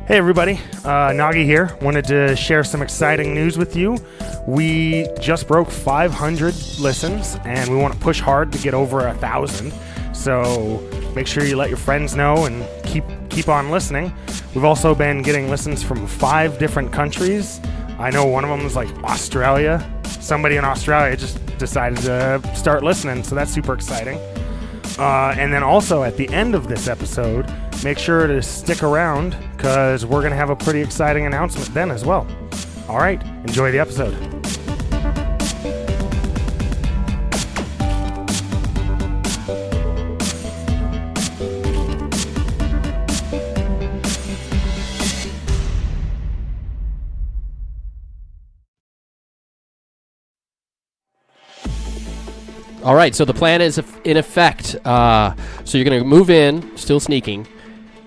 Hey everybody, Nagi here. Wanted to share some exciting news with you. We just broke 500 listens, and we want to push hard to get over 1,000. So make sure you let your friends know and keep on listening. We've also been getting listens from 5 different countries. I know one of them is like Australia. Somebody in Australia just decided to start listening, so that's super exciting. And then also at the end of this episode, make sure to stick around because we're going to have a pretty exciting announcement then as well. All right, enjoy the episode. All right, so the plan is in effect. So you're going to move in, still sneaking,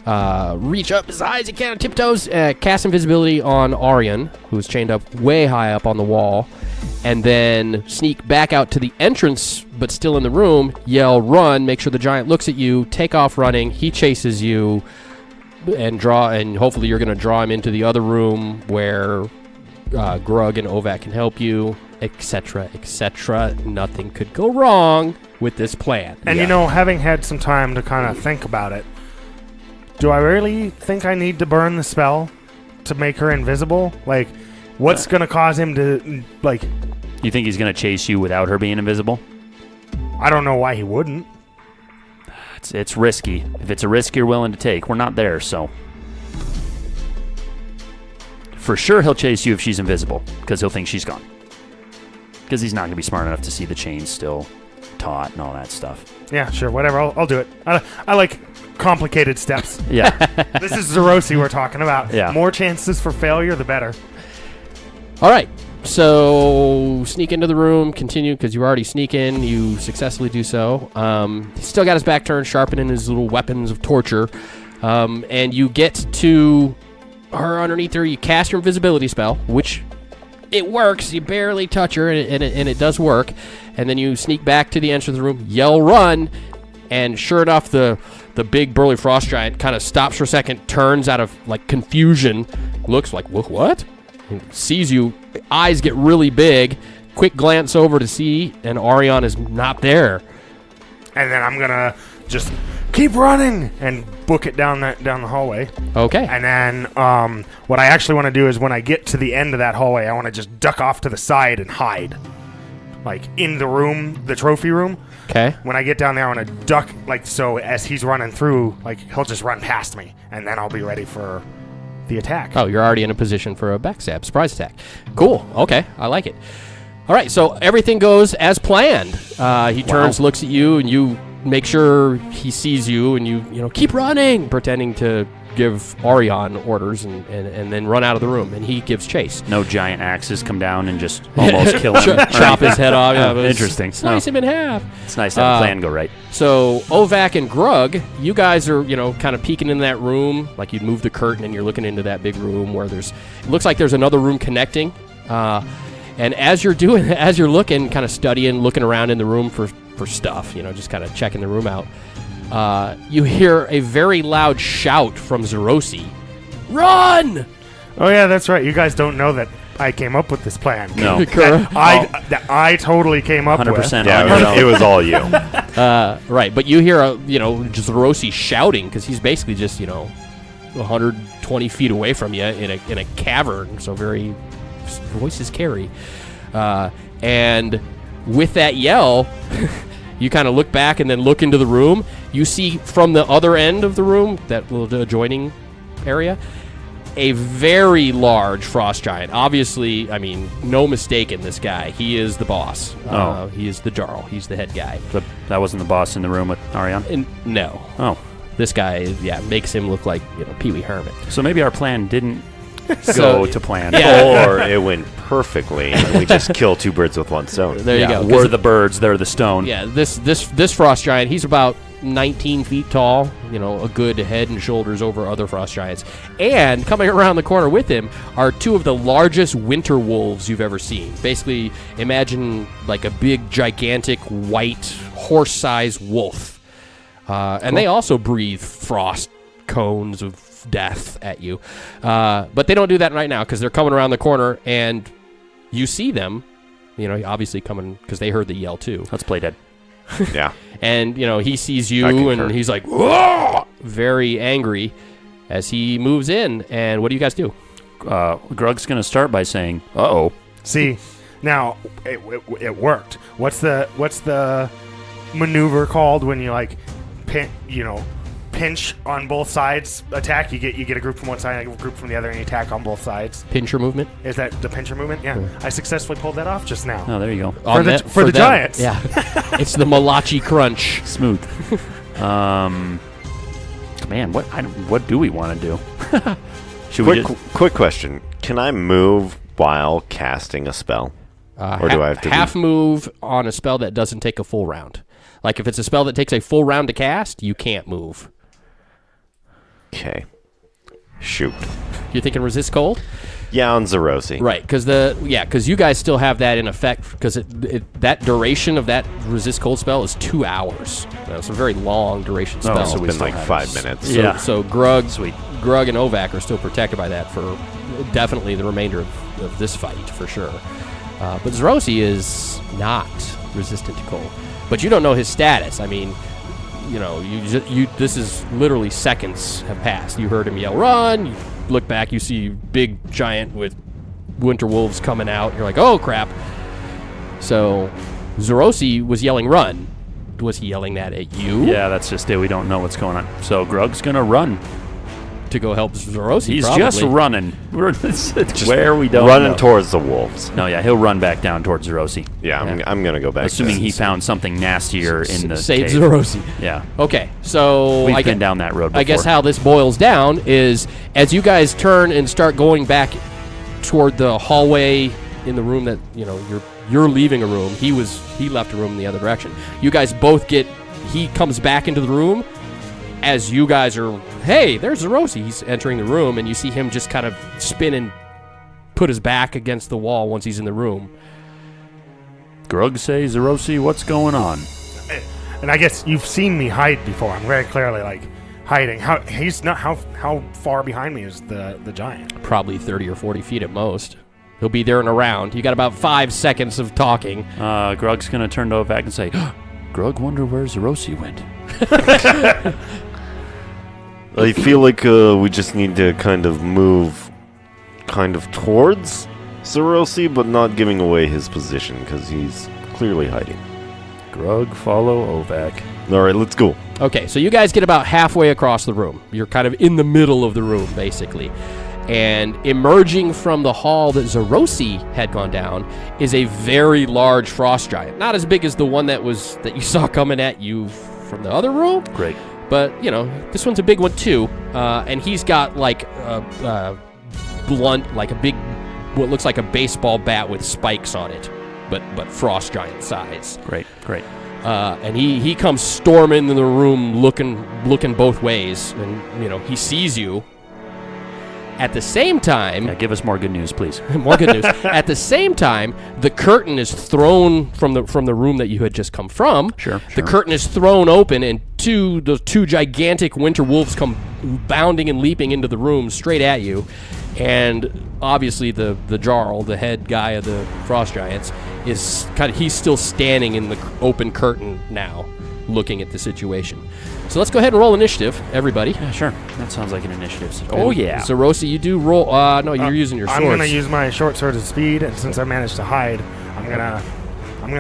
reach up as high as you can on tiptoes, cast invisibility on Arian, who's chained up way high up on the wall, and then sneak back out to the entrance, but still in the room, yell, run, make sure the giant looks at you, take off running, he chases you, and hopefully you're going to draw him into the other room where Grug and Ovac can help you, etc., etc. Nothing could go wrong with this plan. And you know, having had some time to kind of think about it, do I really think I need to burn the spell to make her invisible? Like, what's going to cause him to, like... You think he's going to chase you without her being invisible? I don't know why he wouldn't. It's risky. If it's a risk you're willing to take, we're not there, so... For sure he'll chase you if she's invisible, because he'll think she's gone. Because he's not going to be smart enough to see the chains still taut and all that stuff. Yeah, sure, whatever. I'll do it. I like complicated steps. Yeah. This is Zerosi we're talking about. Yeah. More chances for failure, the better. All right. So sneak into the room, continue, because you already sneak in. You successfully do so. He's still got his back turned, sharpening his little weapons of torture. And you get to her underneath her. You cast your invisibility spell, which... It works. You barely touch her, and it does work. And then you sneak back to the entrance of the room, yell, run, and sure enough, the big burly frost giant kind of stops for a second, turns out of like confusion, looks like, what? And sees you, eyes get really big, quick glance over to see, and Arian is not there. And then I'm going to just keep running and book it down the hallway. Okay. And then what I actually want to do is when I get to the end of that hallway, I want to just duck off to the side and hide. Like in the room, the trophy room. Okay. When I get down there, I want to duck, like, so as he's running through, like, he'll just run past me, and then I'll be ready for the attack. Oh, you're already in a position for a backstab, surprise attack. Cool. Okay, I like it. All right, so everything goes as planned. He turns, looks at you, and you make sure he sees you, and you keep running, pretending to give Arian orders, and then run out of the room, and he gives chase. No giant axes come down and just almost kill him. Chop his head off. Yeah, interesting. Slice him in half. It's nice to have a plan go right. So Ovac and Grug, you guys are kind of peeking in that room, like you'd move the curtain and you're looking into that big room where it looks like there's another room connecting. And as you're looking, kind of studying, looking around in the room for stuff, just kind of checking the room out, you hear a very loud shout from Zerosi. Run! Oh, yeah, that's right. You guys don't know that I came up with this plan. No. I totally came up 100% with. 100%. Yeah, it was all you. Right, but you hear, Zerosi shouting because he's basically just, 120 feet away from you in a cavern, so very voices carry. And with that yell... You kind of look back and then look into the room. You see from the other end of the room, that little adjoining area, a very large frost giant. Obviously, no mistake in this guy. He is the boss. He is the Jarl. He's the head guy. That wasn't the boss in the room with Arian? No. Oh. This guy, makes him look like, Pee Wee Herman. So maybe our plan didn't go to plan. Yeah. Or it went perfectly. We just kill 2 birds with 1 stone. There you go. We're the birds, they're the stone. Yeah, this frost giant, he's about 19 feet tall, a good head and shoulders over other frost giants. And coming around the corner with him are 2 of the largest winter wolves you've ever seen. Basically, imagine like a big, gigantic, white, horse-sized wolf. And they also breathe frost cones of death at you. But they don't do that right now because they're coming around the corner, and you see them, obviously coming because they heard the yell too. Let's play dead. Yeah. And, he sees I you, concur. and he's like, whoa! Very angry as he moves in. And what do you guys do? Grug's going to start by saying, uh-oh. See, now it worked. What's the maneuver called when you like pinch on both sides attack? You get a group from one side and a group from the other, and you attack on both sides. Pincher movement? Is that the pincher movement? Yeah. I successfully pulled that off just now. Oh, there you go. For the them. Giants. Yeah. It's the Malachi Crunch. Smooth. Man, what do we want to do? Should we Quick question. Can I move while casting a spell? Or do I have to half move on a spell that doesn't take a full round? Like if it's a spell that takes a full round to cast, you can't move. Okay. Shoot. You're thinking resist cold? Yeah, on Zerosi. Right, because you guys still have that in effect because that duration of that resist cold spell is 2 hours. It's a very long duration spell. So it's been like 5 minutes. So, so Grug and Ovak are still protected by that for definitely the remainder of this fight for sure. But Zerosi is not resistant to cold. But you don't know his status. I mean, this is literally seconds have passed. You heard him yell, "Run!" You look back, you see big giant with winter wolves coming out. You're like, "Oh crap!" So Zerosi was yelling, "Run!" Was he yelling that at you? Yeah, that's just it. We don't know what's going on. So Grug's gonna run to go help Zerosi. He's probably. just running. It's where we don't running know. towards the wolves. No, yeah, he'll run back down towards Zerosi. Yeah, I'm gonna go back. Assuming he found something nastier in the save cave. Zerosi. Yeah. Okay, so We've been down that road before. I guess how this boils down is as you guys turn and start going back toward the hallway in the room that you're leaving a room. He left a room in the other direction. You guys both he comes back into the room as you guys are, hey, there's Zerosi. He's entering the room, and you see him just kind of spin and put his back against the wall once he's in the room. Grug say, Zerosi, what's going on? And I guess you've seen me hide before. I'm very clearly hiding. How far behind me is the giant? Probably 30 or 40 feet at most. He'll be there and around. You got about 5 seconds of talking. Grug's going to turn to Ovak and say, Grug, wonder where Zerosi went. I feel like we just need to kind of move towards Zerosi, but not giving away his position because he's clearly hiding. Grug, follow Ovak. All right, let's go. Okay, so you guys get about halfway across the room. You're kind of in the middle of the room, basically. And emerging from the hall that Zerosi had gone down is a very large frost giant. Not as big as the one that you saw coming at you from the other room. Great. But, this one's a big one too. And he's got like a blunt, like a big, what looks like a baseball bat with spikes on it, but frost giant size. Great. And he comes storming in the room looking both ways. And, he sees you. At the same time... Yeah, give us more good news, please. More good news. At the same time, the curtain is thrown from the room that you had just come from. Sure. The curtain is thrown open, and those two gigantic winter wolves come bounding and leaping into the room straight at you. And obviously the Jarl, the head guy of the Frost Giants, he's still standing in the open curtain now, looking at the situation. So let's go ahead and roll initiative, everybody. Yeah, sure. That sounds like an initiative. Oh, yeah. Zerosi, you do roll... no, you're using your swords. I'm going to use my short sword of speed, and since I managed to hide, I'm gonna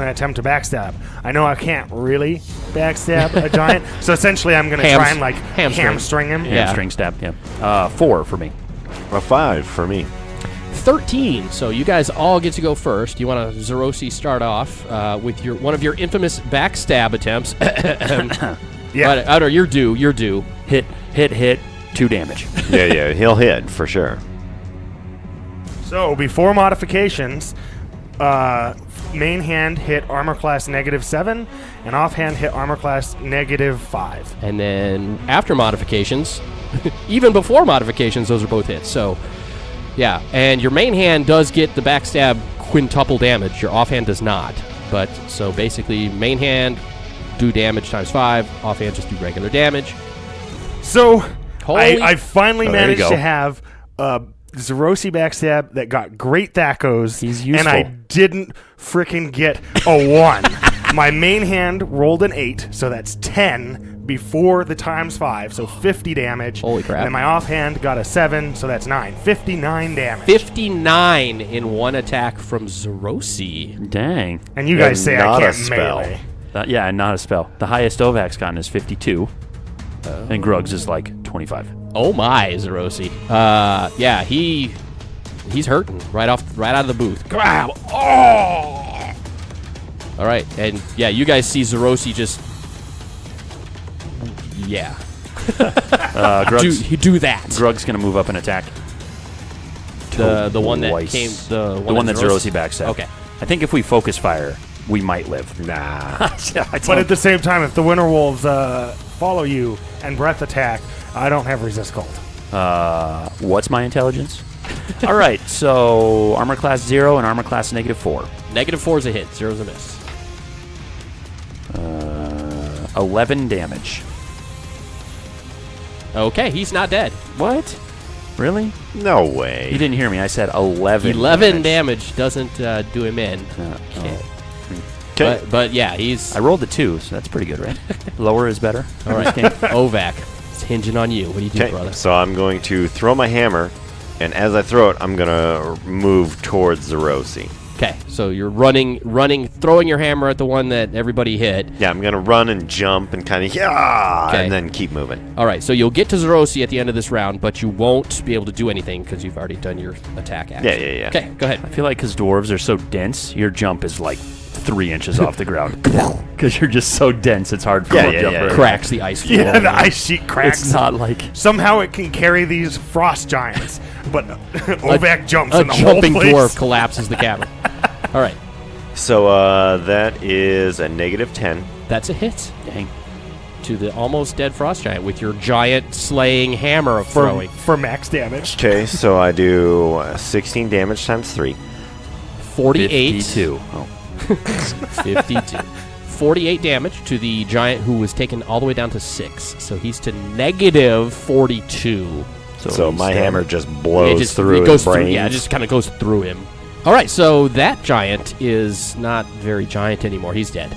attempt to backstab. I know I can't really backstab a giant, so essentially I'm going to try and hamstring him. Yeah. Hamstring stab, yeah. 4 for me. A 5 for me. 13. So you guys all get to go first. You want to Zerosi start off with one of your infamous backstab attempts. Yeah. Or you're due. Hit, 2 damage. Yeah, he'll hit for sure. So before modifications, main hand hit armor class -7, and offhand hit armor class -5. And then after modifications, even before modifications, those are both hits. So, yeah. And your main hand does get the backstab quintuple damage. Your offhand does not. But so basically, main hand do damage times 5. Offhand just do regular damage. So I finally Oh, there you managed go. to have Zerosi backstab that got great Thakos. He's And I useful. didn't freaking get a 1. My main hand rolled an 8, so that's 10 before the times 5, so 50 damage. Holy crap. And then my offhand got a 7, so that's 9. 59 damage. 59 in one attack from Zerosi. Dang. And you guys And say not I a can't spell. melee. Yeah, and not a spell. The highest Ovak's gotten is 52. And Grug's is like 25. Oh my, Zerosi. Yeah, he's hurting right out of the booth. Grab. Oh. All right, and yeah, you guys see Zerosi just. Yeah. Do that. Grug's going to move up and attack. The one that Twice. came. The one that Zerosi backstab. Okay. I think if we focus fire, we might live. Nah. But at the same time, if the Winter Wolves follow you and breath attack, I don't have resist cold. What's my intelligence? All right, so armor class 0 and armor class -4. -4 is a hit. 0 is a miss. 11 damage. Okay, he's not dead. What? Really? No You way. didn't hear me. I said 11. 11 damage doesn't do him in. Okay. Okay. But yeah, he's. I rolled a 2, so that's pretty good, right? Lower is better. All right, Ovak. It's hinging on you. What do you do, Okay. brother? So I'm going to throw my hammer, and as I throw it, I'm going to move towards Zerosi. Okay, so you're running, throwing your hammer at the one that everybody hit. Yeah, I'm going to run and jump and kind of, Okay. and then keep moving. All right, so you'll get to Zerosi at the end of this round, but you won't be able to do anything because you've already done your attack action. Yeah. Okay, go ahead. I feel like because dwarves are so dense, your jump is like 3 inches off the ground. Because you're just so dense, it's hard for Yeah, a yeah, jumper. yeah. Cracks the ice floor. Yeah, the ice sheet cracks. It's not like Somehow it can carry these frost giants, but Ovak jumps A in the whole jumping place. dwarf collapses the cavern. All right, So that is a -10. that's a hit dang. to the almost dead frost giant with your giant slaying hammer of throwing. for max damage. Okay, so I do 16 damage times 3. 48. 52. Oh. 52. 48 damage to the giant who was taken all the way down to 6. So he's to -42. So my he's hammer just It blows just through it goes his brains. through. Yeah, it just kind of goes through him. All right, so that giant is not very giant anymore. He's dead.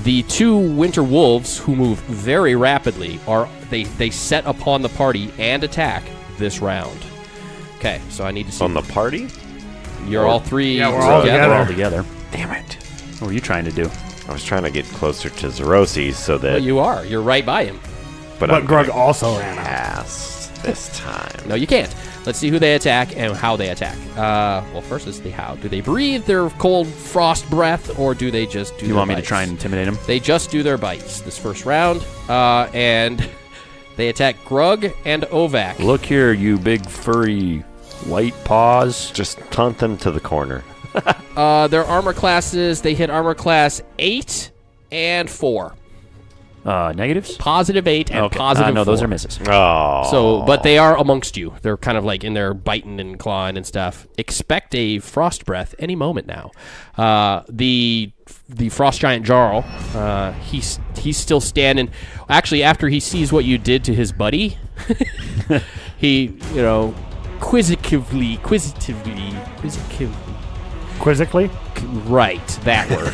The 2 winter wolves who move very rapidly they set upon the party and attack this round. Okay, so I need to see. On the party? You're all 3 Yeah, we're all together. We're all together. Damn it. What were you trying to do? I was trying to get closer to Zerosi so that... Well, you are. You're right by him. but But I'm Grug gonna also ran out. pass this time. No, you can't. Let's see who they attack and how they attack. Well, first is the how. Do they breathe their cold frost breath, or do they just do You their want me to bites? try and intimidate him? They just do their bites this first round, and they attack Grug and Ovak. Look here, you big furry white paws. Just taunt them to the corner. Their armor classes, they hit armor class 8 and 4. Negatives? +8 and Okay. +4. No, those are misses. Oh. So, but they are amongst you. They're kind of like in there biting and clawing and stuff. Expect a frost breath any moment now. The frost giant Jarl, he's still standing. Actually, after he sees what you did to his buddy, he, quizzically, Quizzically? right, that word,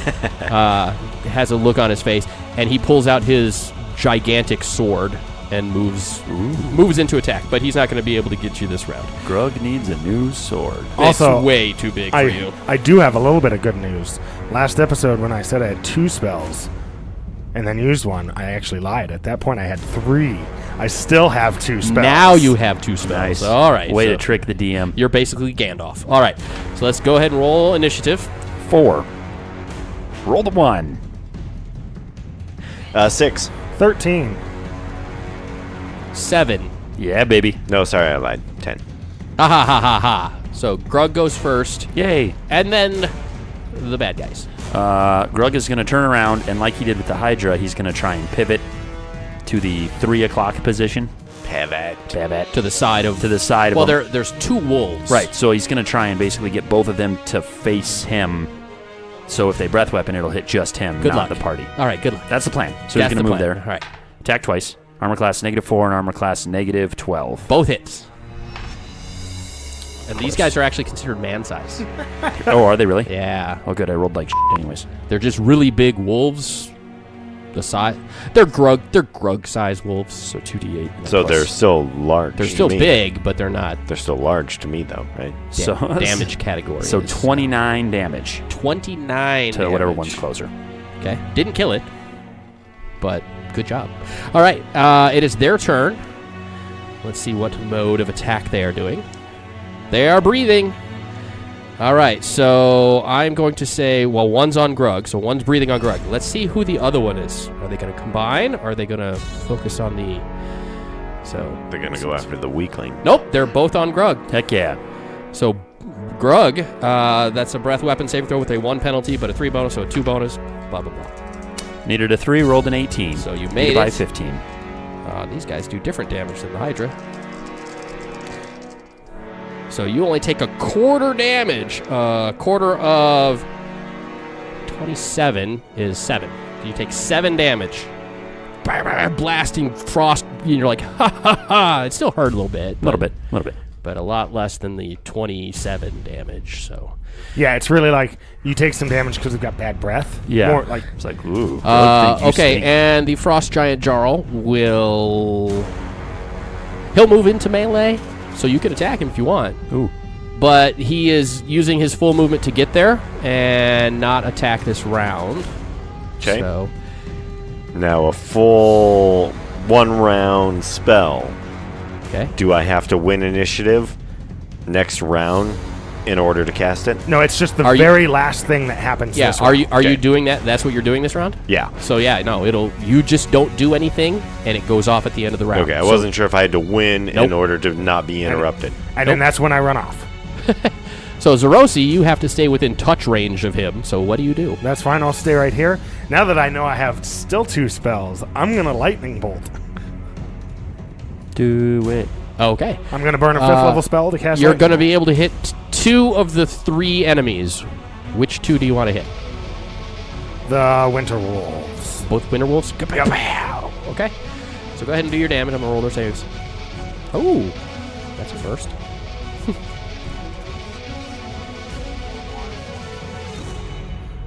has a look on his face, and he pulls out his gigantic sword and moves into attack. But he's not going to be able to get you this round. Grug needs a new sword. Also, it's way too big for you. I do have a little bit of good news. Last episode, when I said I had 2 spells and then used one, I actually lied. At that point, I had 3. I still have 2 spells. Now you have 2 spells. Nice. All right. Way so to trick the DM. You're basically Gandalf. All right. So let's go ahead and roll initiative. 4. Roll the 1. 6. 13. 7. Yeah, baby. No, sorry, I lied. 10. Ha ha ha ha ha. So Grug goes first, Yay. and then the bad guys. Grug is going to turn around, and like he did with the Hydra, he's going to try and pivot to the 3 o'clock position. Pivot. Pivot. To the side of. To the side of Well, him. there's 2 wolves. Right, so he's going to try and basically get both of them to face him. So if they breath weapon, it'll hit just him, Good not luck. the party. All right. Good luck. That's the plan. So That's he's going to the move plan. there. All right. Attack twice. Armor class -4 and armor class -12. Both hits. And these guys are actually considered man size. Oh, are they really? Yeah. Oh, good. I rolled like anyways. They're just really big wolves. The size, they're grug size wolves, so 2d8. So they're still large. They're to still me. big, but they're not They're still large to me, though, right? So damage category. So is, 29 damage 29 to whatever damage. one's closer. Okay, didn't kill it, but good job. All right, it is their turn. Let's see what mode of attack they are doing. They are breathing. All right, so I'm going to say, well, one's on Grug, so one's breathing on Grug. Let's see who the other one is. Are they going to combine? Or are they going to focus on the... So They're going to go after the weakling. Nope, they're both on Grug. Heck yeah. So Grug, that's a breath weapon saving throw with a 1 penalty, but a 3 bonus, so a 2 bonus, blah, blah, blah. Needed a 3, rolled an 18. So you Beat made by it. 15. These guys do different damage than the Hydra. So you only take a quarter damage. Quarter of 27 is 7. So you take 7 damage. Blasting frost. You're like, ha ha ha. It still hurt a little bit. A little bit. But a lot less than the 27 damage. So. Yeah, it's really like you take some damage because we've got bad breath. Yeah. More like It's like, ooh. Okay, and the Frost Giant Jarl will... He'll move into melee, so you can attack him if you want. Ooh. But he is using his full movement to get there and not attack this round. Okay. So, Now a full 1-round spell. okay. Do I have to win initiative next round in order to cast it? no, it's just the Are you- very last thing that happens. Yeah, this are round. you Okay. doing that? That's what you're doing this round? Yeah. So yeah, no, you just don't do anything and it goes off at the end of the round. Okay, I So- wasn't sure if I had to win Nope. in order to not be interrupted. And then that's when I run off. So Zerosi, you have to stay within touch range of him. So what do you do? That's fine. I'll stay right here. Now that I know I have still 2 spells, I'm gonna lightning bolt. Do it. Okay. I'm gonna burn a 5th level spell to cast. You're lightning going to bolt. be able to hit 2 of the 3 enemies. Which 2 do you want to hit? the winter wolves. Both winter wolves? Yep. Okay. So go ahead and do your damage. I'm going to roll their saves. Oh, that's a first.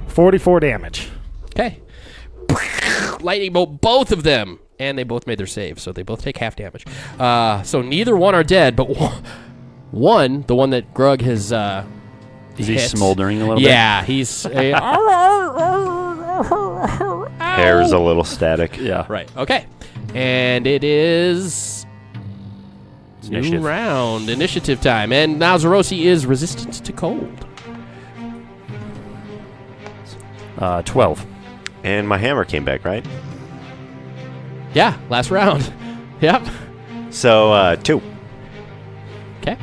44 damage. Okay. Lightning bolt both of them. And they both made their save, so they both take half damage. So neither one are dead, but one, the one that Grug has Is he hit. smoldering a little bit? Yeah, he's Hair's a little static. Yeah. right. Okay, and it is Initiative. new round, initiative time, and now Zerosi is resistant to cold. 12. And my hammer came back, right? Yeah, last round. Yep. So, 2. Okay.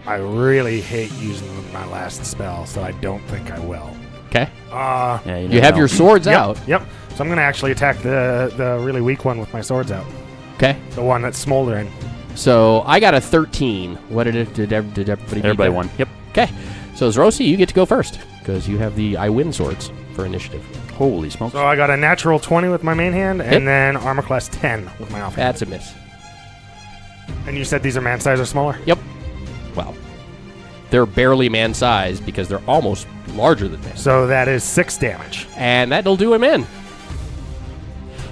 I really hate using my last spell, so I don't think I will. Okay. Yeah, You never have know. your swords Yep, out. Yep. So I'm going to actually attack the really weak one with my swords out. Okay. The one that's smoldering. So I got a 13. What did it? Did everybody? beat Everybody that? won. Yep. Okay. So Zerosi, you get to go first because you have the I win swords for initiative. Holy smokes. So I got a natural 20 with my main hand, Hit. and then armor class 10 with my offhand. That's a miss. And you said these are man size or smaller? Yep. Well, they're barely man size because they're almost larger than man. So that is 6 damage. And that'll do him in.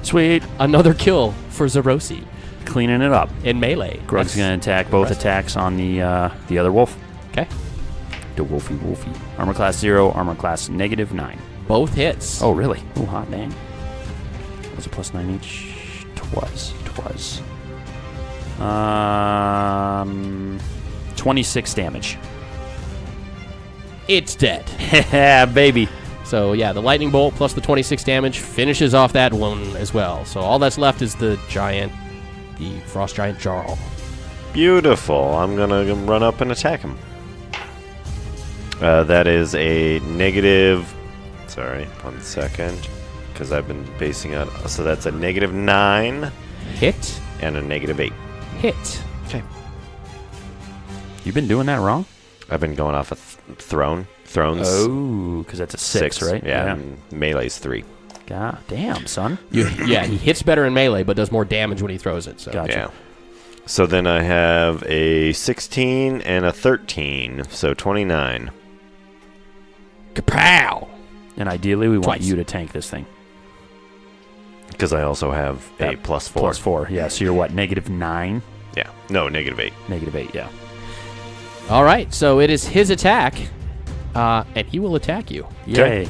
Sweet. Another kill for Zerosi Cleaning it up. in melee. Grug's That's- going to attack both impressive. attacks on the other wolf. Okay. The wolfie. Armor class 0, armor class -9. Both hits. Oh, really? Oh, hot dang. Was it +9 each? Twas. 26 damage. It's dead. Yeah, baby. So yeah, the lightning bolt plus the 26 damage finishes off that one as well. So all that's left is the frost giant Jarl. Beautiful. I'm going to run up and attack him. That is a negative... Sorry, 1 second. Because I've been basing out... So that's a -9 Hit. and a -8. Hit. Okay. You've been doing that wrong? I've been going off a thrones. Oh, because that's a 6, right? Yeah, and melee's 3. God damn, son. Yeah, he hits better in melee, but does more damage when he throws it. So. Gotcha. Yeah. So then I have a 16 and a 13, so 29. Kapow! And ideally, we want Twice. you to tank this thing. Because I also have a plus 4. Plus 4, yeah. So you're what, -9? Yeah. No, -8. -8, yeah. All right, so it is his attack, and he will attack you. Yay.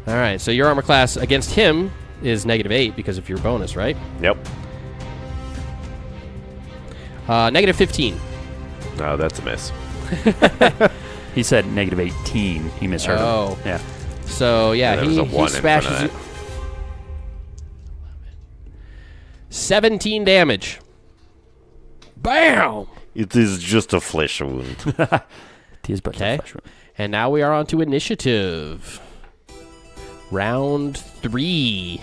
All right, so your armor class against him is -8 because of your bonus, right? Yep. -15. No, that's a miss. He said -18. He misheard Oh. him. Yeah. So, yeah, There was he a 1 in front smashes of you. that. 17 damage. Bam! It is just a flesh wound. Tis but Okay. flesh wound. And now we are on to initiative. Round 3.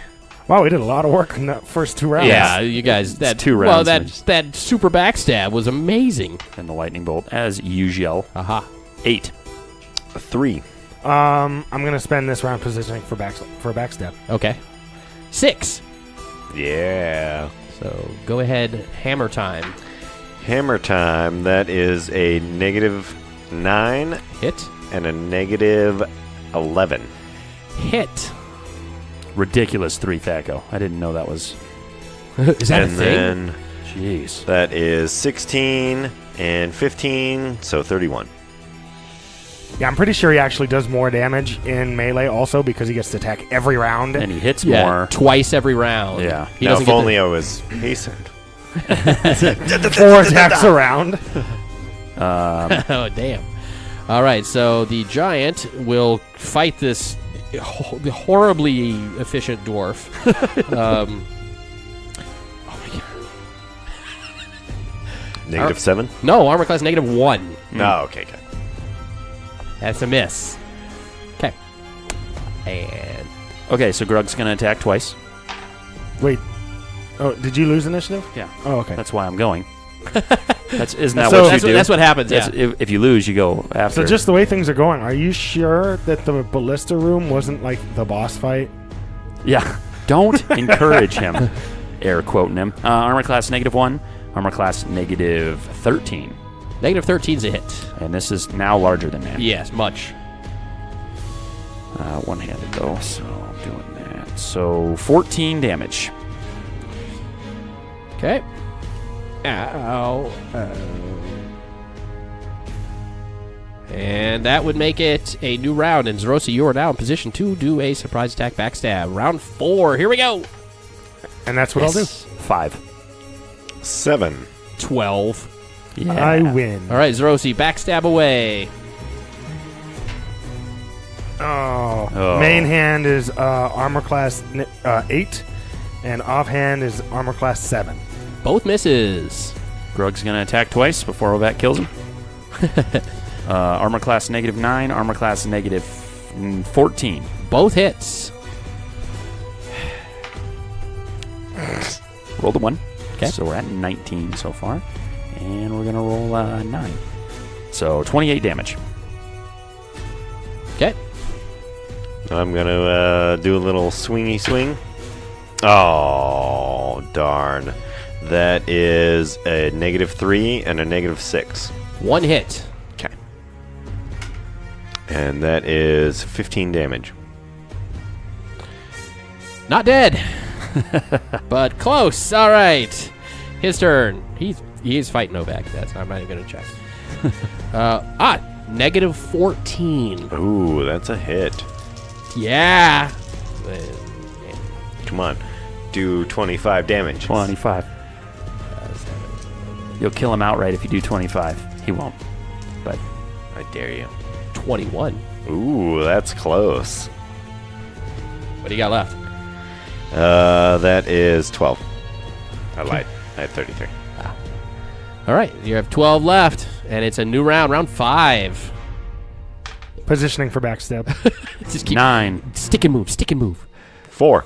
Wow, we did a lot of work in the first 2 rounds. Yeah, you guys. That 2 Well, rounds, that we just- that super backstab was amazing. And the lightning bolt, as usual. Aha. 8. A 3. I'm gonna spend this round positioning for a backstab. Okay. 6. Yeah. So go ahead, hammer time. Hammer time. That is a -9 Hit. and a -11. Hit. Ridiculous 3 Thaco. I didn't know that was. Is that And a thing? then Jeez. that is 16 and 15, so 31. Yeah, I'm pretty sure he actually does more damage in melee also because he gets to attack every round. And he hits Yeah, more. twice every round. Yeah. He Now, doesn't if get only I was hastened. 4 attacks a round. Oh, damn. All right, so the giant will fight this horribly efficient dwarf. Oh, my God. -7? No, armor class -1. No, okay, okay. That's a miss. Okay. And Okay, so Grug's going to attack twice. Wait. Oh, did you lose initiative? Yeah. Oh, okay. That's why I'm going. Isn't that So- what you do? that's what happens, yeah. If you lose, you go after. So just the way things are going, are you sure that the ballista room wasn't like the boss fight? Yeah. Don't encourage him. Air quoting him. Armor class -1. Armor class -13. -13's a hit. And this is now larger than that. Yes, much. One-handed though, so I'm doing that. So 14 damage. Okay. Ow. And that would make it a new round. And Zerosi, you are now in position to do a surprise attack backstab. Round 4. Here we go. And that's what I'll do. 5. 7. 12. Yeah. I win. All right, Zerosi, backstab away. Oh. Oh. Main hand is armor class 8, and offhand is armor class 7. Both misses. Grug's going to attack twice beforeOvat kills him. Armor class -9, armor class -14. Both hits. Roll the 1. 'Kay. So we're at 19 so far. And we're going to roll 9. So 28 damage. Okay. I'm going to do a little swingy swing. Oh, darn. That is a -3 and a -6. One hit. Okay. And that is 15 damage. Not dead. But close. All right. His turn. He's fighting Novak. I'm not even going to check. -14. Ooh, that's a hit. Yeah. Come on. Do 25 damage. 25. You'll kill him outright if you do 25. He won't. But I dare you. 21. Ooh, that's close. What do you got left? That is 12. I lied. I had 33. All right. You have 12 left, and it's a new round, round 5. Positioning for backstab. Just keep 9. stick and move, stick and move. 4.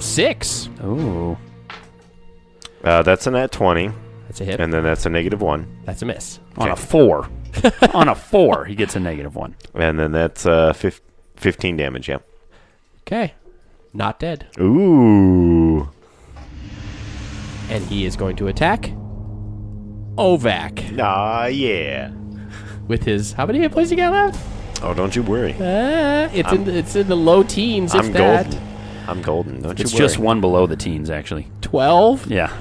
6. Ooh. That's a nat 20, That's a hit. and then that's a -1. That's a miss. On a 4. On a 4, he gets a -1. And then that's 15 damage, yeah. Okay. Not dead. Ooh. And he is going to attack Ovac Yeah. with his... How many hit points you got left? Oh, don't you worry. It's in the low teens, if I'm that. golden. I'm golden. Don't It's you worry. just one below the teens, actually. 12? Yeah.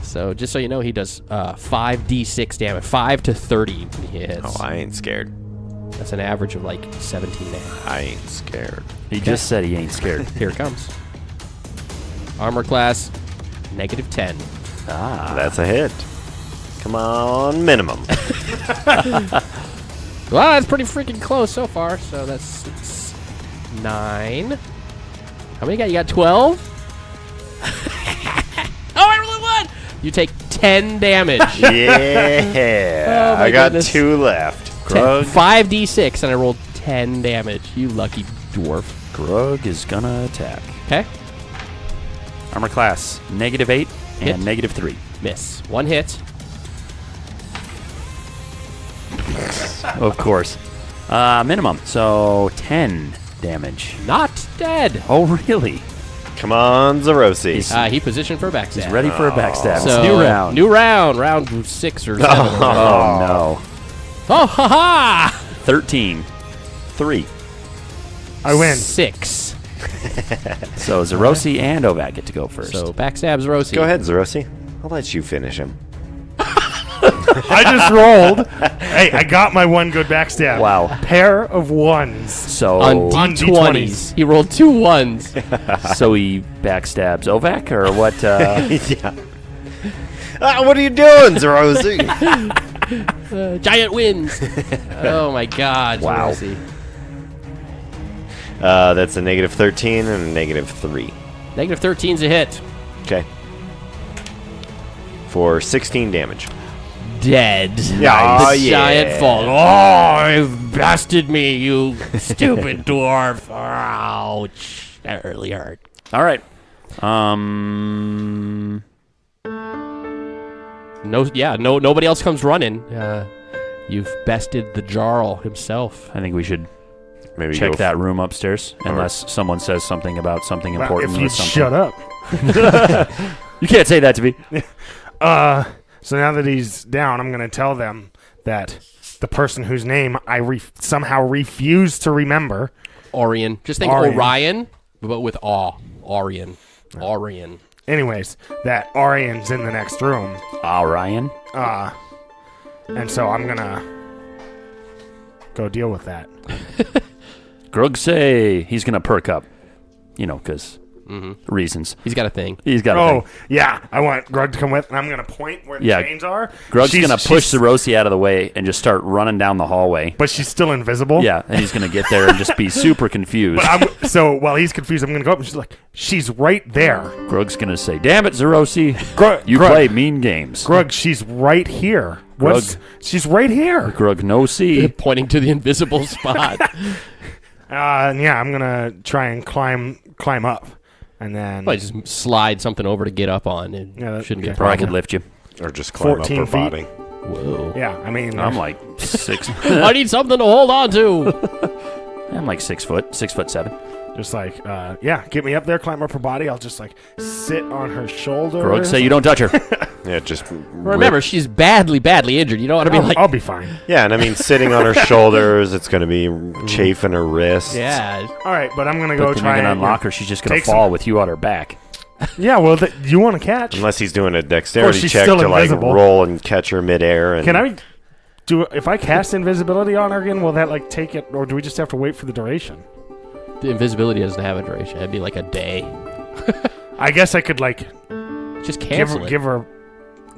So just so you know, he does 5d6 damage. 5 to 30 when he hits. Oh, I ain't scared. That's an average of like 17 damage. I ain't scared. He just said he ain't scared. Here it comes. Armor class, -10. That's a hit. Come on, minimum. Well, that's pretty freaking close so far. So that's 6, 9. How many you got? You got 12? Oh, I rolled 1! You take 10 damage. Yeah. Oh, my I got goodness. 2 left. 5d6, and I rolled 10 damage. You lucky dwarf. Grug is gonna attack. Okay. Armor class, -8 Hit. and -3. Miss. 1 hit. Of course. Minimum, so 10 damage. Not dead. Oh, really? Come on, Zerosi. He positioned for a backstab. He's ready for a backstab. So, It's new round. New round. Round 6 or 7. Oh, no. Oh, ha-ha! 13. 3. I win. 6. So Zerosi and Ovac get to go first. So, backstabs Rosie. Go ahead, Zerosi. I'll let you finish him. I just rolled. Hey, I got my one good backstab. Wow. Pair of ones. So, On On D20s. He rolled 2 ones. so he backstabs Ovac, or what? Yeah. What are you doing, Zerosi? Giant wins. Oh, my God. Wow. Rosie. That's a -13 and a -3. -13's a hit. Okay. For 16 damage. Dead. Yeah, The yeah. giant fall. Oh, you've bested me, you stupid dwarf. Ouch. That really hurt. All right. Nobody else comes running. You've bested the Jarl himself. I think we should Maybe check go that room upstairs, unless someone says something about something Well, important if or you something. shut up. You can't say that to me. So now that he's down, I'm going to tell them that the person whose name I somehow refuse to remember. Orion. Just think Orion. Orion, but with awe. Orion. Orion. Anyways, that Orion's in the next room. Ryan. And so I'm going to go deal with that. Grug say he's going to perk up. You know, because reasons. He's got a thing. He's got a Oh, thing. yeah. I want Grug to come with, and I'm going to point where the Yeah. chains are. Grug's going to push she's- Zerosi out of the way and just start running down the hallway. But she's still invisible. Yeah, and he's going to get there and just be super confused. So while he's confused, I'm going to go up, and she's like, she's right there. Grug's going to say, "Damn it, Zerosi. Grug, You Grug, play mean games." Grug, she's right here. She's right here. Grug, no see. Pointing to the invisible spot. And yeah, I'm gonna try and climb up, and then Probably just slide something over to get up on. It Yeah, that- shouldn't be a okay. Or I problem. could lift you. Or just climb up 14 her feet. body. Whoa. yeah, I mean, I'm like 6. I need something to hold on to. I'm like 6 foot, 6'7". just like yeah, get me up there, climb up her body. I'll just like sit on her shoulder. Grug say you don't touch her. Yeah, just Remember, she's badly injured. You know what I mean? I'll be fine. Yeah, and I mean, sitting on her shoulders, it's going to be chafing her wrists. Yeah. All right, but I'm gonna go But then try you're gonna and unlock her. She's just gonna take fall some- with you on her back. Yeah, well, you want to catch? Unless he's doing a dexterity she's check still to like invisible. roll and catch her midair. And Can I do? If I cast invisibility on her again, will that like take it, or do we just have to wait for the duration? The invisibility doesn't have a duration. It'd be like a day. I guess I could like Just cancel it. give her.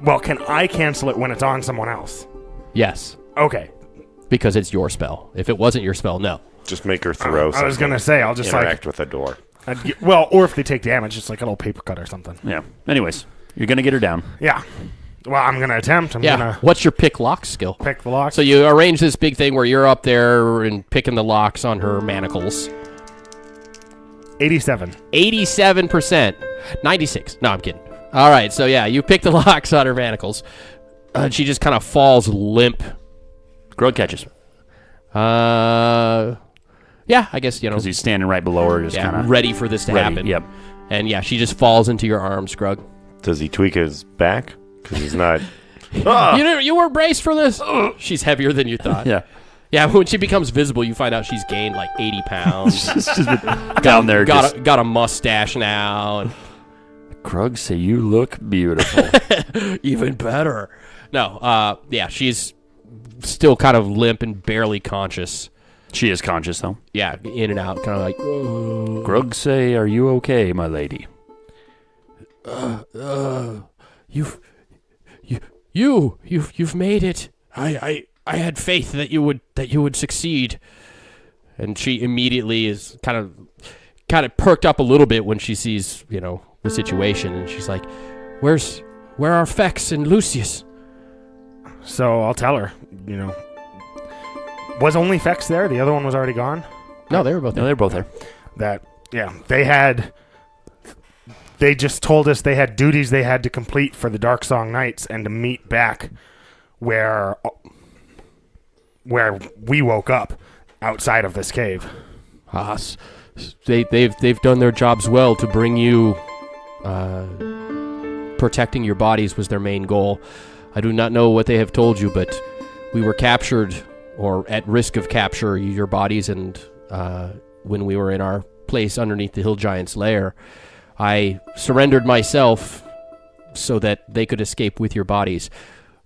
Well, can I cancel it when it's on someone else? Yes. Okay. Because it's your spell. If it wasn't your spell, no. just make her throw? I was something, gonna say I'll just interact with a door. well, or if they take damage, it's like a little paper cut or something. Yeah. Anyways, you're gonna get her down. Yeah. Well, I'm gonna attempt. I'm Yeah. gonna What's your pick lock skill? pick the lock. So you arrange this big thing where you're up there and picking the locks on her manacles. 87. 87%. 96. No, I'm kidding. All right, so yeah, you pick the locks on her manacles. She just kind of falls limp. Grug catches. Yeah, I guess, Because he's standing right below her, just kind of ready for this to happen. Yep. And yeah, she just falls into your arms, Grug. Does he tweak his back? Because he's not. You weren't braced for this. She's heavier than you thought. Yeah. Yeah, when she becomes visible, you find out she's gained like 80 pounds. Just down there. Got a mustache now. And Grug say you look beautiful. even better. No, yeah, she's still kind of limp and barely conscious. She is conscious, though. Yeah, in and out, kind of like. Grug say, "Are you okay, my lady?" You've made it. I had faith that you would succeed. And she immediately is kind of perked up a little bit when she sees, the situation, and she's like, where are Fex and Lucius? So I'll tell her, was only Fex there? The other one was already gone? No, they were both there. No, they're both there. They just told us they had duties they had to complete for the Dark Song Knights and to meet back where we woke up outside of this cave. They've done their jobs well to bring you. Protecting your bodies was their main goal. I do not know what they have told you, but we were captured, or at risk of capture, your bodies, and when we were in our place underneath the Hill Giant's lair, I surrendered myself so that they could escape with your bodies.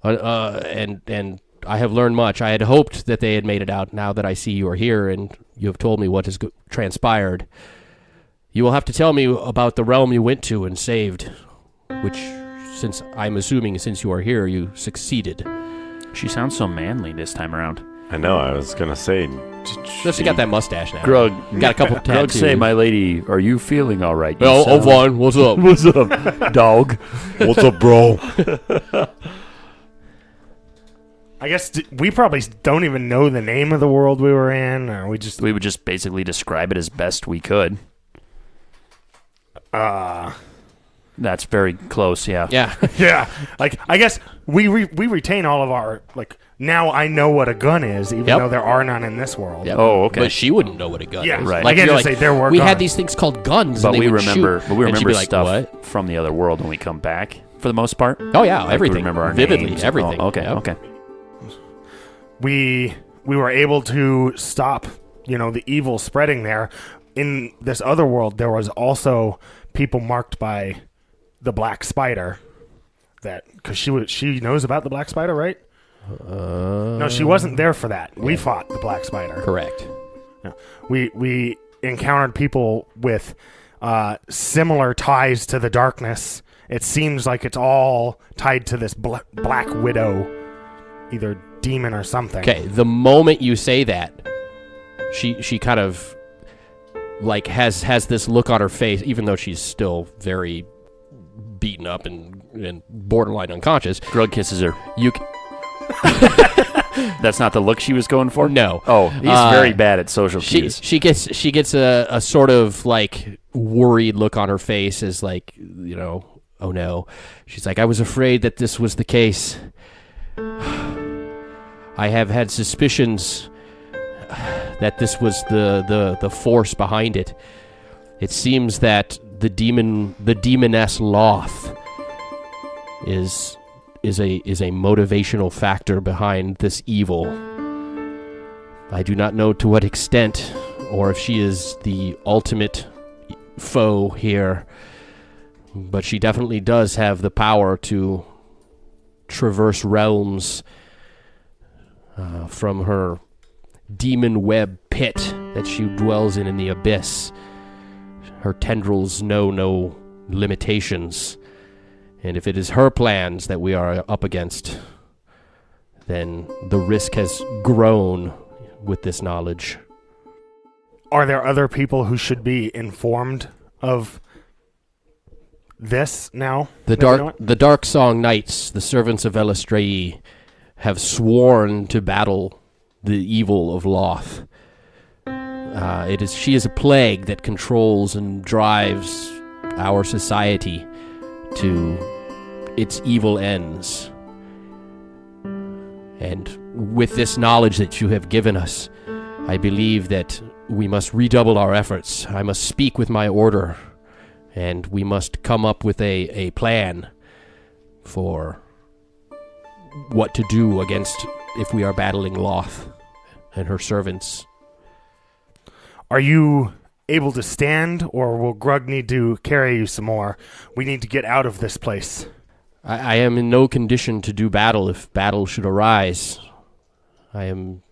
And I have learned much. I had hoped that they had made it out. Now that I see you are here and you have told me what has transpired, you will have to tell me about the realm you went to and saved, which, since I'm assuming since you are here, you succeeded. She sounds so manly this time around. I know. I was gonna say. She got that mustache now. Grug, got a couple of tattoos. Grug say, my lady, are you feeling all right? Oh, fine. What's up? What's up, dog? What's up, bro? I guess we probably don't even know the name of the world we were in, or we would just basically describe it as best we could. That's very close, yeah. Yeah. Yeah. Like, I guess we retain all of our, now I know what a gun is, even though there are none in this world. Yep. Oh, okay. But she wouldn't know what a gun Yeah, is. right. Like, I you're just say there were we guns. had these things called guns, But and they we would remember, shoot. but we And she'd remember be like, stuff what? from the other world when we come back, for the most part. Oh, yeah, Like, everything. We remember our vividly, names. everything. Oh, okay, Yep. okay. We were able to stop, the evil spreading there. In this other world, there was also people marked by the Black Spider. Because she knows about the Black Spider, right? No, she wasn't there for that. We fought the Black Spider. Correct. No. We encountered people with similar ties to the darkness. It seems like it's all tied to this Black Widow, either demon or something. Okay, the moment you say that, she kind of has this look on her face, even though she's still very beaten up and borderline unconscious. Grug kisses her. You That's not the look she was going for? No. Oh, he's very bad at social cues. She gets a sort of worried look on her face as oh no. She's like, I was afraid that this was the case. I have had suspicions that this was the force behind it. It seems that the demoness Loth is a motivational factor behind this evil. I do not know to what extent, or if she is the ultimate foe here, but she definitely does have the power to traverse realms from her demon web pit that she dwells in the abyss. Her tendrils know no limitations. And if it is her plans that we are up against, then the risk has grown with this knowledge. Are there other people who should be informed of this now? The Dark Song Knights, the servants of Elastrae, have sworn to battle the evil of Loth. She is a plague that controls and drives our society to its evil ends. And with this knowledge that you have given us, I believe that we must redouble our efforts. I must speak with my order, and we must come up with a plan for what to do against if we are battling Loth and her servants. Are you able to stand, or will Grug need to carry you some more? We need to get out of this place. I am in no condition to do battle if battle should arise. I am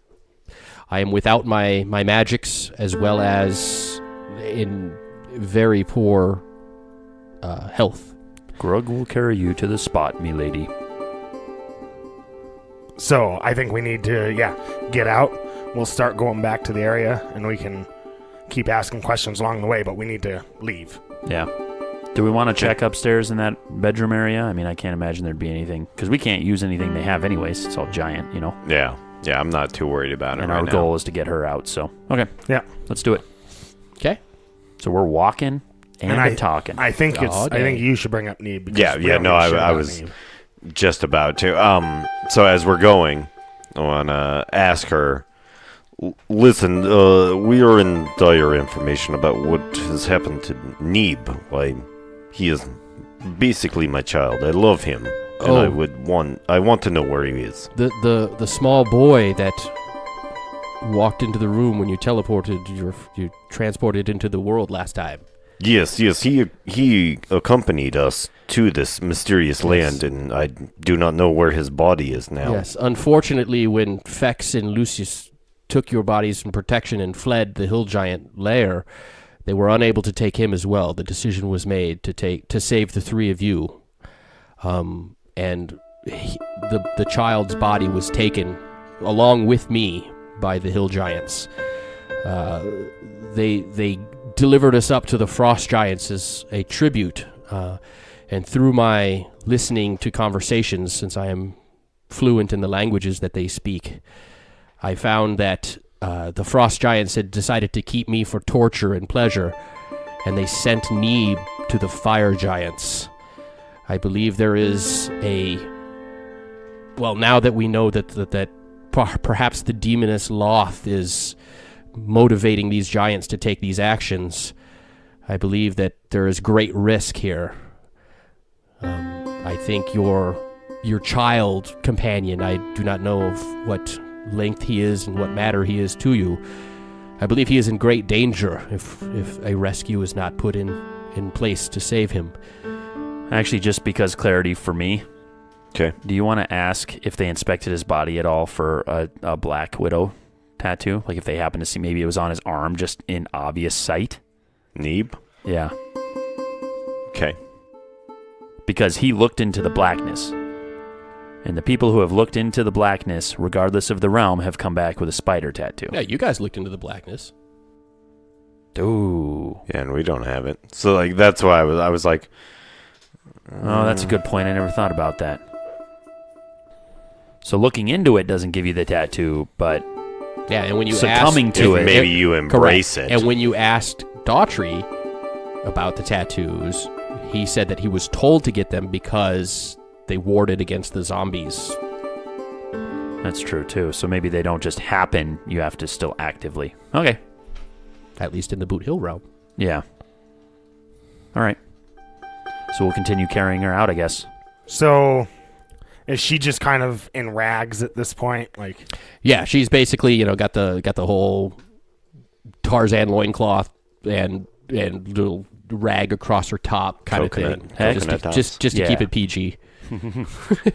without my magics, as well as in very poor health. Grug will carry you to the spot, milady. So I think we need to, get out. We'll start going back to the area, and we can keep asking questions along the way, but we need to leave. Yeah. Do we want to check upstairs in that bedroom area? I mean, I can't imagine there'd be anything, because we can't use anything they have anyways. It's all giant, you know? Yeah, I'm not too worried about it and right our now. goal is to get her out, so. Okay. Yeah. Let's do it. Okay. So we're walking and talking. I think Oh, I think you should bring up Neeb. because Yeah, we don't no, give a shit I about was Neeb. just about to. So as we're going, I want to ask her, listen, we are in dire information about what has happened to Neeb. Why, he is basically my child. I love him, and I want to know where he is. The small boy that walked into the room when you teleported, you transported into the world last time. Yes, he accompanied us to this mysterious land, and I do not know where his body is now. Yes, unfortunately, when Fex and Lucius took your bodies from protection and fled the hill giant lair, they were unable to take him as well. The decision was made to save the three of you, and the child's body was taken along with me by the hill giants. They delivered us up to the frost giants as a tribute, and through my listening to conversations, since I am fluent in the languages that they speak, I found that the frost giants had decided to keep me for torture and pleasure, and they sent Neeb to the fire giants. I believe there is now that we know that perhaps the demoness Loth is motivating these giants to take these actions, I believe that there is great risk here. I think your child companion, I do not know of what length he is and what matter he is to you. I believe he is in great danger if a rescue is not put in place to save him. Actually, just because clarity for me, Okay. do you want to ask if they inspected his body at all for a Black Widow tattoo? Like if they happen to see maybe it was on his arm just in obvious sight? Neeb? Yeah. Okay. Because he looked into the blackness. And the people who have looked into the blackness, regardless of the realm, have come back with a spider tattoo. Yeah, you guys looked into the blackness. Ooh. Yeah, and we don't have it. So, like, that's why I was like... Oh, that's a good point. I never thought about that. So looking into it doesn't give you the tattoo, but Yeah, and when you succumbing asked, to it, maybe you embrace correct. it. And when you asked Daughtry about the tattoos, he said that he was told to get them because they warded against the zombies. that's true too. So maybe they don't just happen. You have to still actively. Okay. At least in the Boot Hill realm. Yeah. All right. So we'll continue carrying her out, I guess. So, is she just kind of in rags at this point? Like, Yeah, she's basically, got the whole Tarzan loincloth and little rag across her top kind Coconut- of thing. coconut tops. Just to Yeah. keep it PG.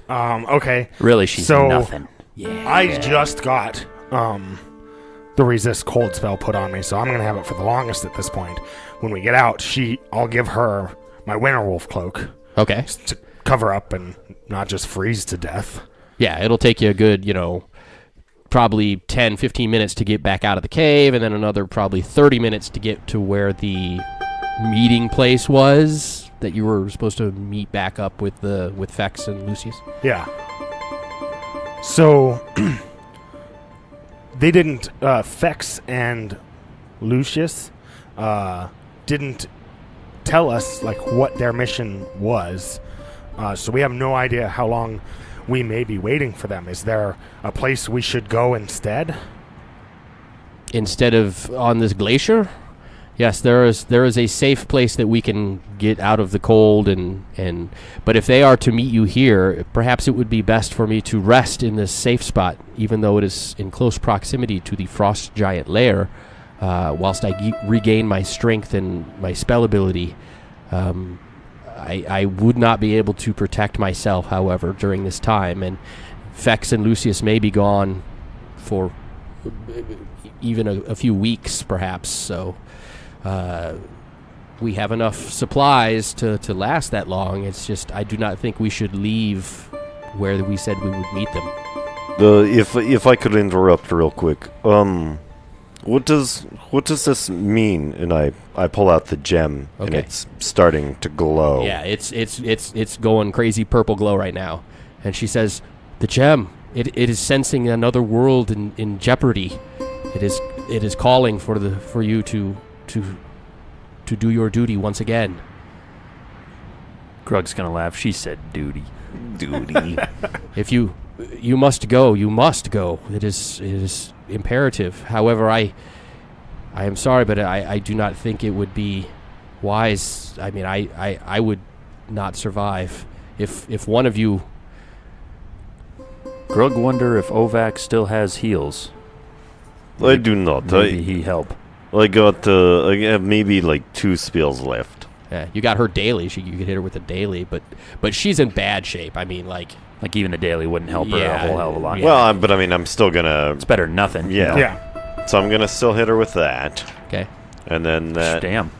okay. Really, she's So- nothing. I just got the resist cold spell put on me, so I'm gonna have it for the longest at this point. When we get out, I'll give her my Winterwolf cloak Okay. to cover up and not just freeze to death. Yeah, it'll take you a good, probably 10, 15 minutes to get back out of the cave, and then another probably 30 minutes to get to where the meeting place was that you were supposed to meet back up with Fex and Lucius. Yeah. So they didn't. Fex and Lucius didn't tell us like what their mission was. So we have no idea how long we may be waiting for them. Is there a place we should go instead? instead of on this glacier, yes, there is a safe place that we can get out of the cold and but if they are to meet you here, perhaps it would be best for me to rest in this safe spot, even though it is in close proximity to the frost giant lair, whilst I regain my strength and my spell ability. I would not be able to protect myself, however, during this time, and Fex and Lucius may be gone for even a few weeks, perhaps, so we have enough supplies to last that long. It's just I do not think we should leave where we said we would meet them. If I could interrupt real quick, what does this mean? And I pull out the gem, and Okay. it's starting to glow. Yeah, it's going crazy purple glow right now, and she says, "The gem, it is sensing another world in jeopardy. It is calling for you to do your duty once again." Grug's gonna laugh. She said duty. Duty. If you must go, you must go. It is imperative. However, I am sorry, but I do not think it would be wise. I mean, I would not survive if one of you. Grug wonder if Ovac still has heals. I do not. Maybe he help. I have maybe like 2 spells left. Yeah, you got her daily. You could hit her with a daily, but she's in bad shape. I mean, like Even a daily wouldn't help her a whole hell of a lot. Yeah. Well, but I mean, I'm still gonna. It's better than nothing. Yeah. Yeah. So I'm gonna still hit her with that, okay, and then that. Damn.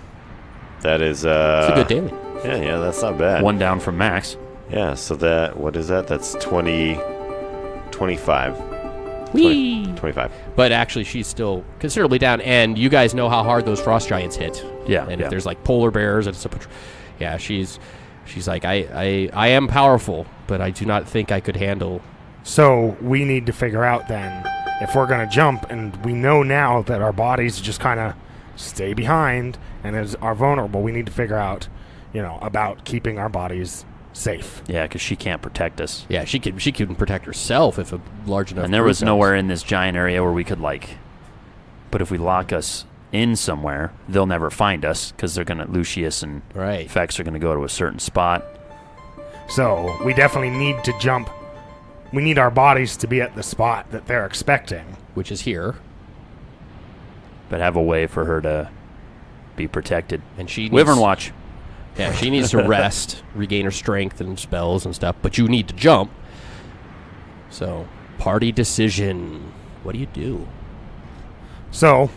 That is. it's a good daily. Yeah, that's not bad. 1 down from max. Yeah. So what is that? That's 20. 25. Whee! 25. But actually, she's still considerably down, and you guys know how hard those frost giants hit. Yeah. And yeah. if there's like polar bears, yeah, she's like, I am powerful, but I do not think I could handle. So we need to figure out then if we're going to jump, and we know now that our bodies just kind of stay behind and are vulnerable. We need to figure out, about keeping our bodies safe. Yeah, because she can't protect us. Yeah, she can protect herself if a large enough. And there group was does. nowhere in this giant area where we could But if we lock us in somewhere, they'll never find us because Lucius and Right. Fex are gonna go to a certain spot. So we definitely need to jump. We need our bodies to be at the spot that they're expecting. Which is here, But have a way for her to be protected. and she needs, Wyvern watch. Yeah, she needs to rest, regain her strength and spells and stuff. But you need to jump. So, party decision. What do you do? So,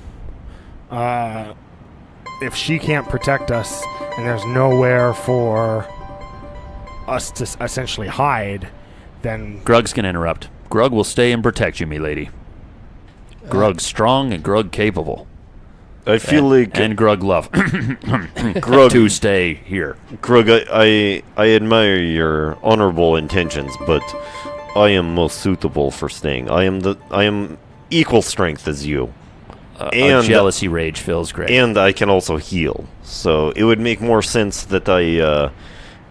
if she can't protect us and there's nowhere for us to essentially hide, then Grug's gonna interrupt. Grug will stay and protect you, milady. Grug's strong and Grug capable. I feel like And Grug love Grug, to stay here. Grug, I admire your honorable intentions, but I am most suitable for staying. I am equal strength as you, A jealousy rage feels great. and I can also heal. So it would make more sense that I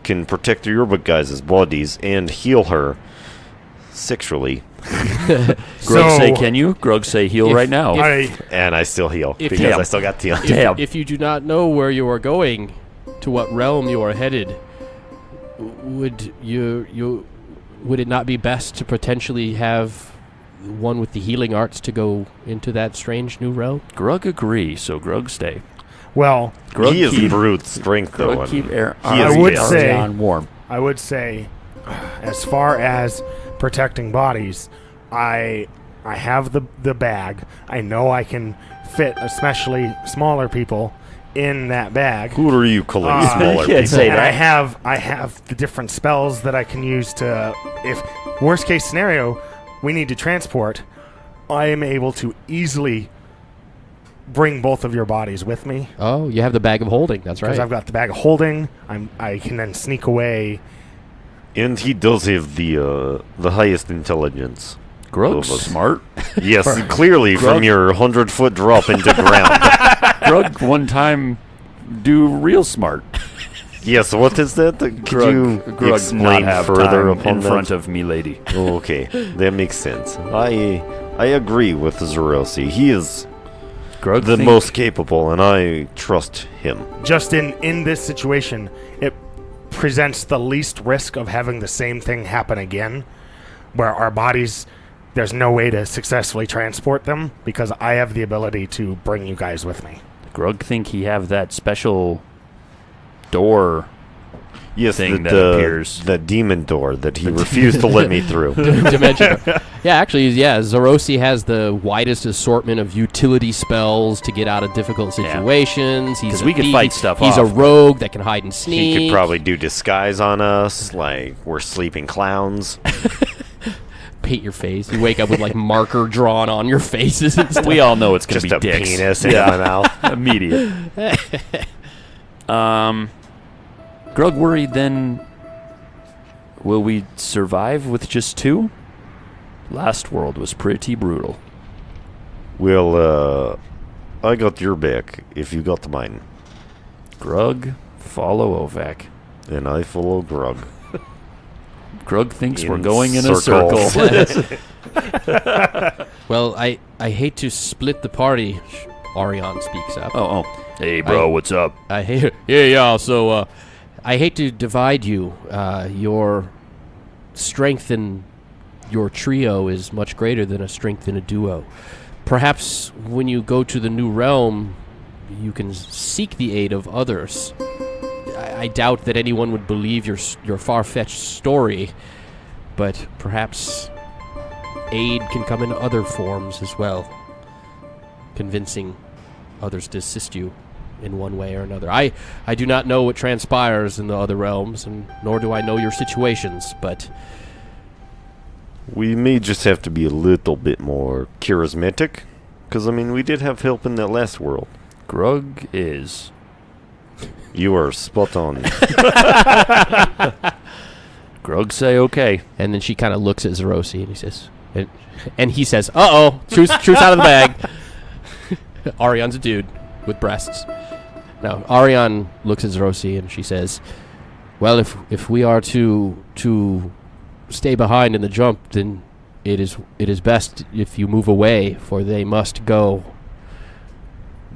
can protect your guys' bodies and heal her sexually. Grug say, can you? Grug say, heal right now. And I still heal If- because Damn. I still got heal. Damn. If you do not know where you are going, to what realm you are headed, would it not be best to potentially have one with the healing arts to go into that strange new realm? Grug agree, so Grug stay. well, Grug He is keep, brute strength though. Grug and keep air, he is I would healed. say- on warm. I would say, as far as protecting bodies, I have the bag. I know I can fit, especially smaller people, in that bag. Who are you calling You smaller can't people? say And that. I have the different spells that I can use to, if worst case scenario, we need to transport, I am able to easily bring both of your bodies with me. Oh, you have the bag of holding. That's Because right. I've got the bag of holding. I can then sneak away. And he does have the highest intelligence. Grug's Of us. smart. Yes, clearly from Grug- your 100-foot drop into ground. Grug one time do real smart. Yes, what is that? Could you Grug not explain have further time upon in that? front of milady. Okay, that makes sense. I agree with Zerosi. He is Grug the most capable, and I trust him. Just in this situation, it presents the least risk of having the same thing happen again, where our bodies, there's no way to successfully transport them because I have the ability to bring you guys with me. Grug think he have that special door Yes, thing that appears. the demon door that he refused to let me through. Dimension. Yeah, actually, Zerosi has the widest assortment of utility spells to get out of difficult situations. Because we could fight stuff He's off. a rogue that can hide and sneak. He could probably do disguise on us, like we're sleeping clowns. Paint your face. You wake up with like marker drawn on your faces and stuff. We all know it's going to Just be a dicks. penis in my mouth. Immediate. Grug worried then, will we survive with just 2? Last world was pretty brutal. Well, I got your back if you got mine. Grug, follow Ovak. And I follow Grug. Grug thinks In we're going in a circles. circle. Well, I hate to split the party. Arion speaks up. Oh. Hey, bro, what's up? I hate. Yeah. So, I hate to divide you. Your strength in your trio is much greater than a strength in a duo. Perhaps when you go to the new realm, you can seek the aid of others. I doubt that anyone would believe your far-fetched story, but perhaps aid can come in other forms as well, convincing others to assist you in one way or another. I do not know what transpires in the other realms, and nor do I know your situations, but We may just have to be a little bit more charismatic. Because, I mean, we did have help in that last world. Grug is. You are spot on. Grug say okay. and then she kind of looks at Zerosi and he says, and he says, "Uh-oh, truth out of the bag." Arion's a dude with breasts. Now, Arion looks at Zerosi and she says, "Well, if we are to stay behind in the jump, then it is best if you move away, for they must go.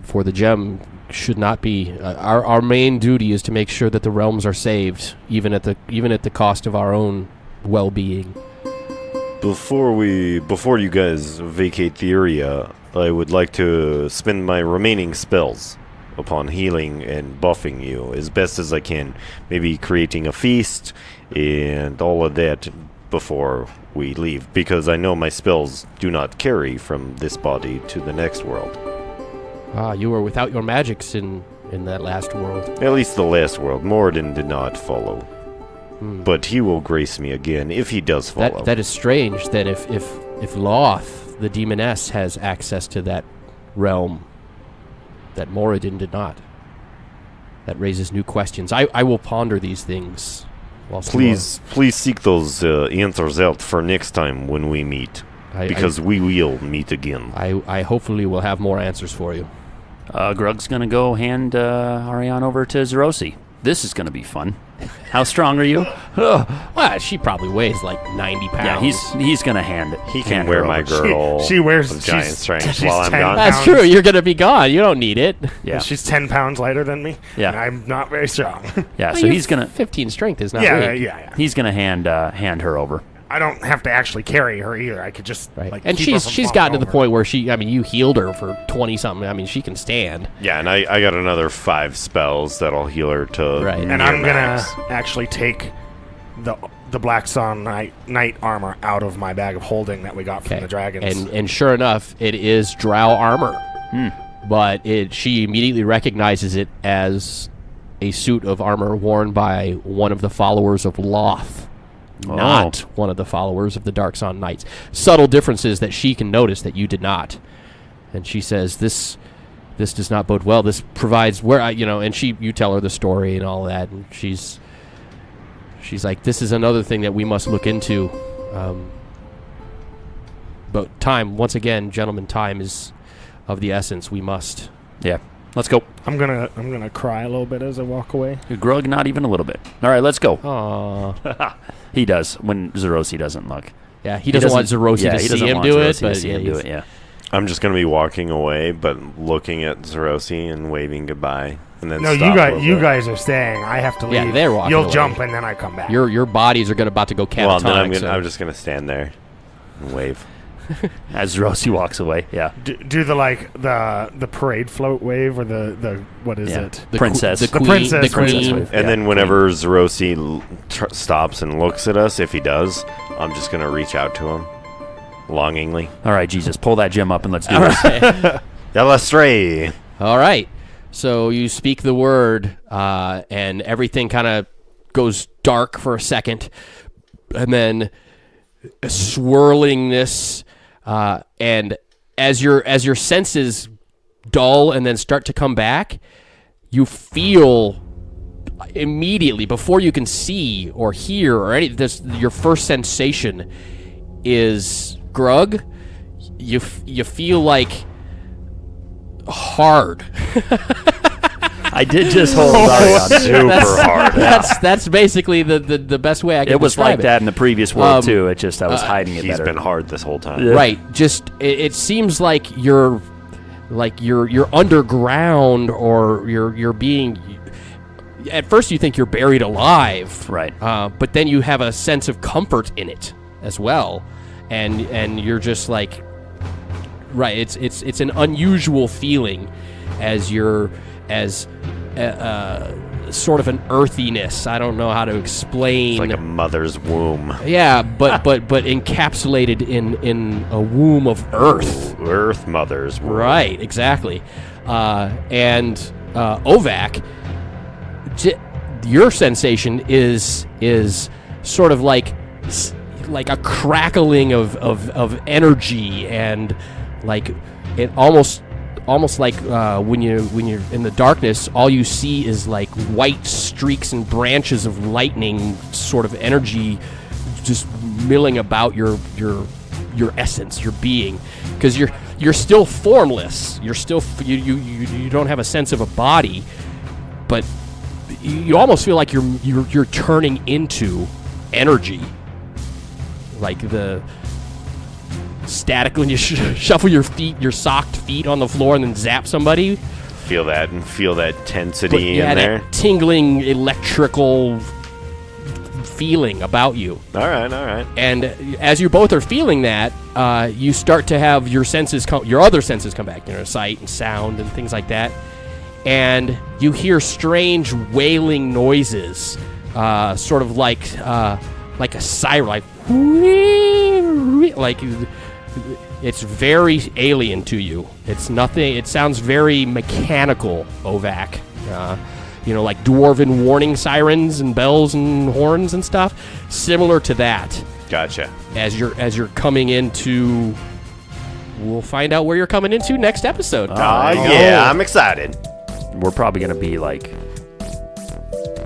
For the gem should not be. Our main duty is to make sure that the realms are saved, even at the cost of our own well-being." Before you guys vacate the area, I would like to spend my remaining spells upon healing and buffing you as best as I can. Maybe creating a feast and all of that before we leave, because I know my spells do not carry from this body to the next world. Ah, you were without your magics in that last world. At least the last world. Moradin did not follow. But he will grace me again if he does follow. That is strange. That if Loth, the demoness, has access to that realm, that Moradin did not. That raises new questions. I will ponder these things. Please seek those answers out for next time when we meet, because we will meet again. I hopefully will have more answers for you. Grug's going to go hand Arion over to Zerosi. This is going to be fun. How strong are you? Well, she probably weighs like 90 pounds. Yeah, he's going to hand it. He can wear my girl. She wears of giant she's- strength she's while I'm 10 gone. That's pounds. true. You're going to be gone. You don't need it. Yeah. She's 10 pounds lighter than me. Yeah. And I'm not very strong. Yeah, Well, so you're he's going to 15 strength is not yeah. weak. he's going to hand her over. I don't have to actually carry her either. I could just Right. like And keep her from she's falling gotten to the over. point where you healed her for 20 something. I mean, she can stand. Yeah, and I got another 5 spells that'll heal her to Right. And near I'm gonna max. actually take the Black Sun Knight armor out of my bag of holding that we got from the dragons. And sure enough, it is drow armor. But she immediately recognizes it as a suit of armor worn by one of the followers of Loth, not one of the followers of the Dark Sun Knights. Subtle differences that she can notice that you did not. And she says, this does not bode well. This provides and you tell her the story and all that, and she's like, this is another thing that we must look into. But time, once again, gentlemen, time is of the essence. We must. Yeah. Let's go. I'm gonna cry a little bit as I walk away. Grug, not even a little bit. All right, let's go. Aww. He does when Zerosi doesn't look. Yeah, he doesn't want Zerosi to he see doesn't him want do Zerosi it, to but see him do it, yeah. I'm just gonna be walking away, but looking at Zerosi and waving goodbye, and then No, stop you guys are staying. I have to leave. Yeah, they're walking You'll away. jump and then I come back. Your bodies are about to go catatonic. Well, then so- I'm just gonna stand there and wave. As Rosie walks away. Yeah. do the parade float wave or the what is it? The Princess. The The queen. princess The wave. queen. wave. And Yeah, then whenever Zerosi stops and looks at us, if he does, I'm just gonna reach out to him longingly. All right, Jesus, pull that gem up and let's do All this. right. Elastray. All right. So you speak the word, and everything kind of goes dark for a second, and then swirlingness, and as your senses dull and then start to come back, you feel immediately before you can see or hear or any this. Your first sensation is Grug. You feel like hard. I did just hold Ari on. Super hard. That's basically the best way I can It was describe like that in the previous world, too. It just, I was hiding it He's better. been hard this whole time. Yeah. Right. Just it seems like you're underground, or you're being. At first, you think you're buried alive. Right. But then you have a sense of comfort in it as well, and you're just like. Right. It's an unusual feeling, as you're sort of an earthiness. I don't know how to explain. It's like a mother's womb. Yeah, but encapsulated in a womb of earth. Earth mother's womb. Right, exactly. And Ovac, your sensation is sort of like a crackling of energy, and like it almost like when you're in the darkness, all you see is like white streaks and branches of lightning, sort of energy, just milling about your essence, your being, because you're still formless. You're still you don't have a sense of a body, but you almost feel like you're turning into energy, like the static when you shuffle your socked feet on the floor and then zap somebody. Feel that tensity in there. That tingling electrical feeling about you. All right. And as you both are feeling that, you start to have your other senses come back, sight and sound and things like that. And you hear strange wailing noises, sort of like a siren, like it's very alien to you. It's nothing. It sounds very mechanical, Ovac. Like dwarven warning sirens and bells and horns and stuff, similar to that. Gotcha. As you're coming into, we'll find out where you're coming into next episode. Yeah, I'm excited. We're probably going to be like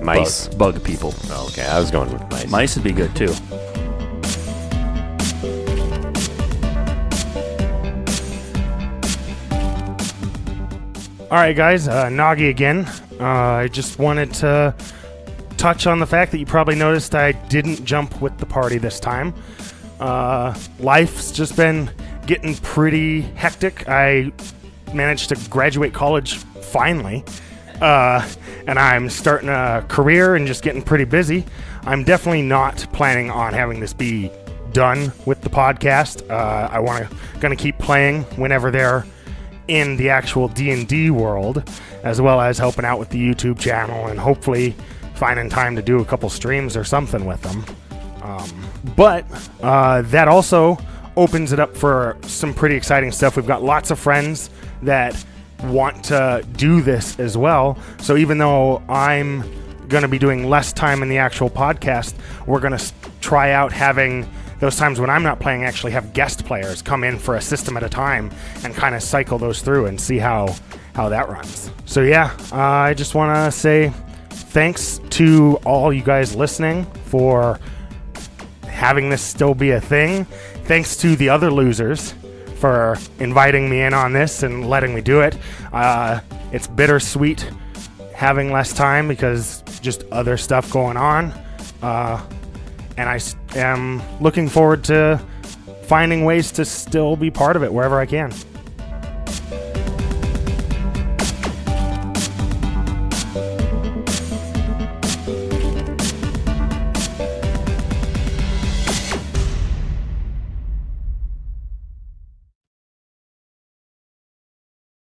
Mice. bug people. Oh, okay, I was going with mice. Mice would be good, too. All right, guys, Nagi again. I just wanted to touch on the fact that you probably noticed I didn't jump with the party this time. Life's just been getting pretty hectic. I managed to graduate college finally, and I'm starting a career and just getting pretty busy. I'm definitely not planning on having this be done with the podcast. I gonna keep playing whenever they're in the actual D&D world, as well as helping out with the YouTube channel and hopefully finding time to do a couple streams or something with them. But that also opens it up for some pretty exciting stuff. We've got lots of friends that want to do this as well. So even though I'm going to be doing less time in the actual podcast, we're going to try out having those times when I'm not playing, actually have guest players come in for a system at a time and kind of cycle those through and see how that runs. So yeah, I just want to say thanks to all you guys listening for having this still be a thing. Thanks to the other losers for inviting me in on this and letting me do it. It's bittersweet having less time because just other stuff going on. And I am looking forward to finding ways to still be part of it wherever I can.